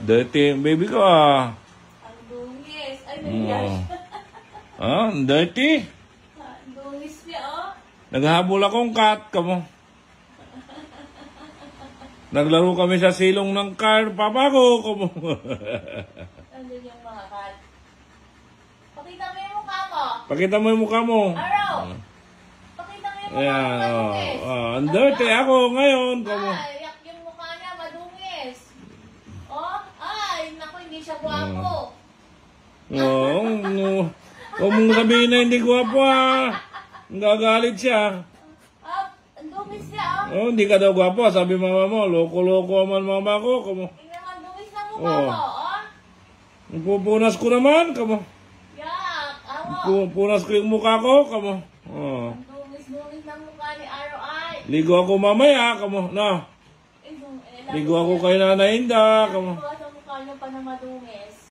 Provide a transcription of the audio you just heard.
Dirty baby ko ah. Ang dungis. Ay, nangyari. Dirty. Ang dungis niya, oh. Naghahabol akong cat, kamo. Naglaro kami sa silong ng car, papa ko, kamo. Andun yung mga kat. Pakita mo yung mukha mo. Pakita mo yung mukha mo. Araw. Pakita mo yung mukha mo, Ayan, madungis. ang dirty ako ngayon, kamo. Ay, yak yung mukha niya, madungis. Oh, ay, naku, hindi siya guwapo. Huwag mong sabihin na hindi gwapo ah. Gagalit siya. Ah, ang dungis niya, oh. Hindi ka daw gwapo, sabi mama mo. Loko-loko man mama ko, kamo. Tingnan mo, ang dungis na mukha mo, oh. Pupunas ko naman, kamo. Yak, awo. Pupunas ko yung mukha ko, kamo. Ang dungis na mukha ni Araw ay. Ligo ako mamaya, kamo. Na. Ligo ako kay Nanay Inda, kamo. Sa mukha niyo pa na madungis.